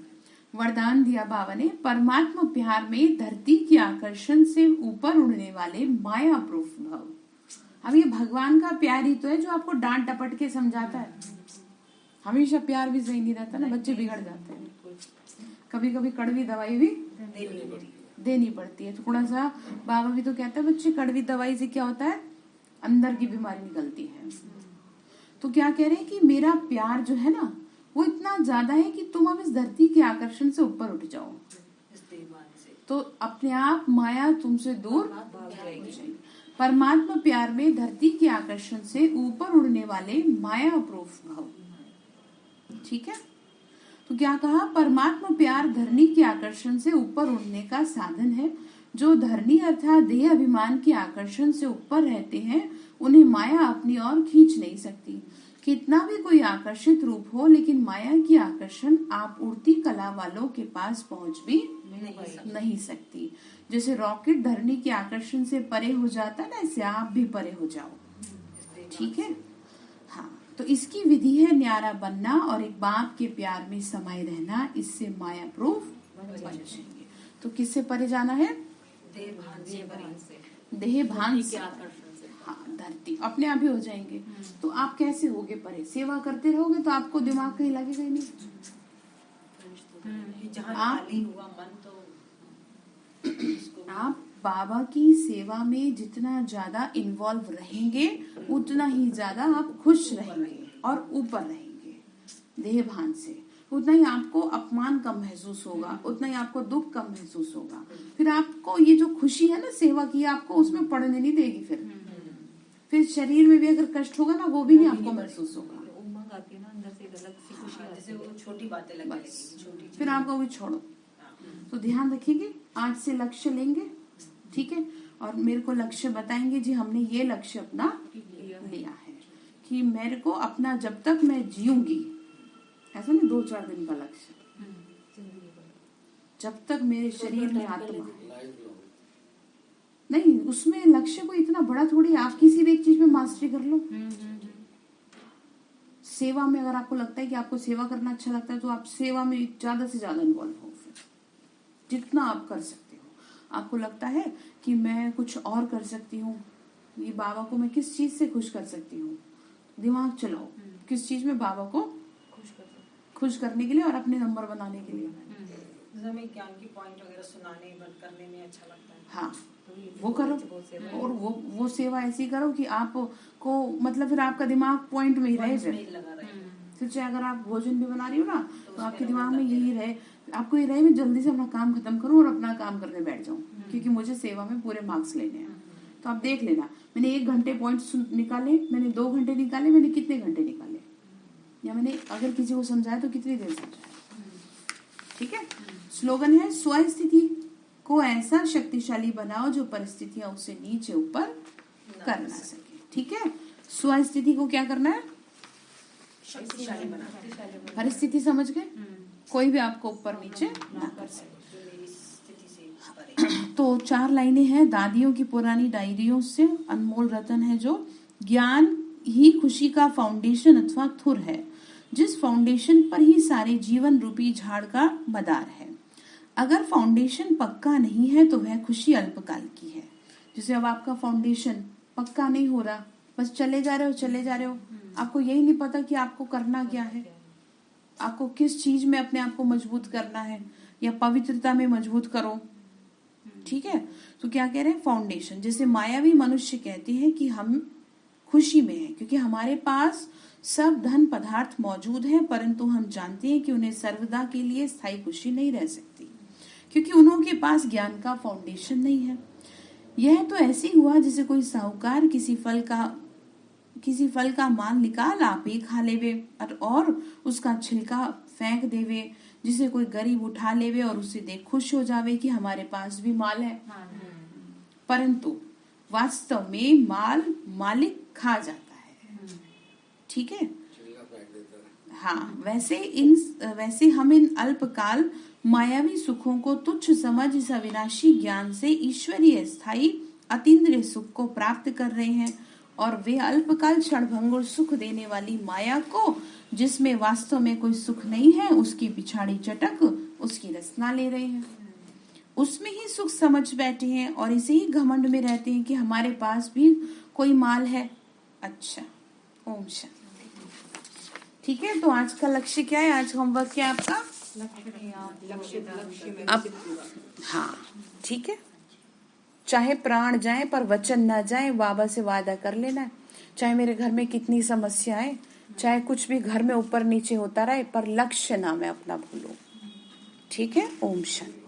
वरदान दिया बाबा ने, परमात्मा प्यार में धरती के आकर्षण से ऊपर उड़ने वाले माया प्रूफ भव। अब ये भगवान का प्यार ही तो है जो आपको डांट डपट के समझाता है। हमेशा प्यार भी सही नहीं रहता ना, बच्चे बिगड़ जाते हैं। कभी कभी कड़वी दवाई भी देनी पड़ती है। थोड़ा सा बाबा भी तो कहता है, बच्चे कड़वी दवाई से क्या होता है, अंदर की बीमारी निकलती है। तो क्या कह रहे हैं कि मेरा प्यार जो है ना वो इतना ज्यादा है कि तुम अब इस धरती के आकर्षण से ऊपर उठ जाओ, तो अपने आप माया तुमसे दूर हो जाएगी। परमात्मा प्यार में धरती के आकर्षण से ऊपर उड़ने वाले माया प्रूफ भाव। ठीक है, तो क्या कहा, परमात्मा प्यार धरनी के आकर्षण से ऊपर उड़ने का साधन है। जो धरनी अर्थात देह अभिमान के आकर्षण से ऊपर रहते हैं उन्हें माया अपनी ओर खींच नहीं सकती। कितना भी कोई आकर्षित रूप हो, लेकिन माया की आकर्षण आप उड़ती कला वालों के पास पहुंच भी नहीं सकती। जैसे रॉकेट धरनी के आकर्षण से परे हो जाता है ना, ऐसे आप भी परे हो जाओ। ठीक है, हाँ। तो इसकी विधि है न्यारा बनना और एक बाप के प्यार में समाये रहना। इससे माया प्रूफ बन जाएंगे। तो किससे परे जाना है, देह भान से। हाँ, धरती अपने आप ही हो जाएंगे। तो आप कैसे होगे परे, सेवा करते रहोगे तो आपको दिमाग कहीं लगेगा ही नहीं। आप बाबा की सेवा में जितना ज्यादा इन्वॉल्व रहेंगे उतना ही ज्यादा आप खुश रहेंगे और ऊपर रहेंगे। देह भान से, उतना ही आपको अपमान कम महसूस होगा, उतना ही आपको दुख कम महसूस होगा। फिर आपको ये जो खुशी है ना सेवा की, आपको उसमें पड़ने नहीं देगी। फिर शरीर में भी अगर कष्ट होगा ना, वो भी नहीं आपको महसूस होगा। उमंग आती है ना अंदर से, अलग सी खुशी आती जैसे है। वो छोटी बातें लगने लगेगी, छोटी फिर आपको वो छोड़ो। तो ध्यान रखिएगा, आज से लक्ष्य लेंगे, ठीक है, और मेरे को लक्ष्य बताएंगे जी हमने ये लक्ष्य अपना लिया है कि मेरे को अपना जब तक मैं जीऊंगी, ऐसा नहीं 2-4 दिन का लक्ष्य, जब तक मेरे शरीर में आत्मा नहीं, उसमें लक्ष्य को इतना बड़ा थोड़ी, आप किसी भी एक चीज में मास्टरी कर लो। सेवा में अगर आपको लगता है कि आपको सेवा करना अच्छा लगता है, तो आप सेवा में ज्यादा से ज्यादा इन्वॉल्व हो, फिर जितना आप कर सकते हो। आपको लगता है कि मैं कुछ और कर सकती हूँ, ये बाबा को मैं किस चीज से खुश कर सकती हूँ, दिमाग चलाओ किस चीज में बाबा को खुश करने के लिए और अपने नंबर बनाने के लिए। हमें ज्ञान की पॉइंट वगैरह सुनाने करने में अच्छा लगता है। हाँ, वो करो, और वो सेवा ऐसी करो कि आपको मतलब फिर आपका दिमाग पॉइंट में ही रहे। फिर चाहे अगर आप भोजन भी बना रही हो ना, तो आपके दिमाग में यही रहे, आपको ये रहे मैं जल्दी से अपना काम खत्म करूं और अपना काम करने बैठ जाऊं, क्योंकि मुझे सेवा में पूरे मार्क्स लेने हैं। तो आप देख लेना, मैंने 1 घंटे पॉइंट निकाले, मैंने 2 घंटे निकाले, मैंने कितने घंटे निकाले, या मैंने अगर किसी को समझाया तो कितनी देर समझाया। ठीक है। स्लोगन है, स्वस्थिति को ऐसा शक्तिशाली बनाओ जो परिस्थितियां उसे नीचे ऊपर कर ना सके। ठीक है, स्वस्थिति को क्या करना है, शक्तिशाली बनाना। परिस्थिति समझ गए, कोई भी आपको ऊपर नीचे ना कर सके। तो 4 लाइनें हैं दादियों की पुरानी डायरियों से, अनमोल रतन है जो ज्ञान ही खुशी का फाउंडेशन अथवा थुर है, जिस फाउंडेशन पर ही सारे जीवन रूपी झाड़ का मदार है। अगर फाउंडेशन पक्का नहीं है तो वह खुशी अल्पकाल की है। जैसे अब आपका फाउंडेशन पक्का नहीं हो रहा, बस चले जा रहे हो, आपको यही नहीं पता कि आपको करना क्या है, आपको किस चीज में अपने आप को मजबूत करना है, या पवित्रता में मजबूत करो। ठीक है, तो क्या कह रहे हैं, फाउंडेशन। जैसे मायावी मनुष्य कहते हैं कि हम खुशी में हैं क्योंकि हमारे पास सब धन पदार्थ मौजूद हैं, परंतु हम जानते हैं कि उन्हें सर्वदा के लिए स्थायी खुशी नहीं रह सकती, क्योंकि उनके पास ज्ञान का फाउंडेशन नहीं है। यह तो ऐसे हुआ जैसे कोई साहूकार किसी फल का माल निकाल आप ही खा लेवे और उसका छिलका फेंक देवे, जिसे कोई गरीब उठा लेवे और उसे देख खुश हो जावे कि हमारे पास भी माल है। परंतु वास्तव में माल मालिक खा जाता है। ठीक है, हाँ, वैसे हम इन अल्पकाल मायावी सुखों को तुच्छ समझ इस अविनाशी ज्ञान से ईश्वरीय स्थायी अतीन्द्रिय सुख को प्राप्त कर रहे हैं, और वे अल्पकाल क्षणभंगुर सुख देने वाली माया को, जिसमें वास्तव में कोई सुख नहीं है, उसकी पिछाड़ी चटक उसकी रसना ले रहे हैं, उसमें ही सुख समझ बैठे हैं और इसे ही घमंड में रहते हैं कि हमारे पास भी कोई माल है। अच्छा, ओम शांति। ठीक है, तो आज का लक्ष्य क्या है, आज होमवर्क क्या है आपका, अब हाँ ठीक है, चाहे प्राण जाए पर वचन ना जाए, बाबा से वादा कर लेना है। चाहे मेरे घर में कितनी समस्याएं, चाहे कुछ भी घर में ऊपर नीचे होता रहे, पर लक्ष्य ना मैं अपना भूलूं। ठीक है, ओम शांति।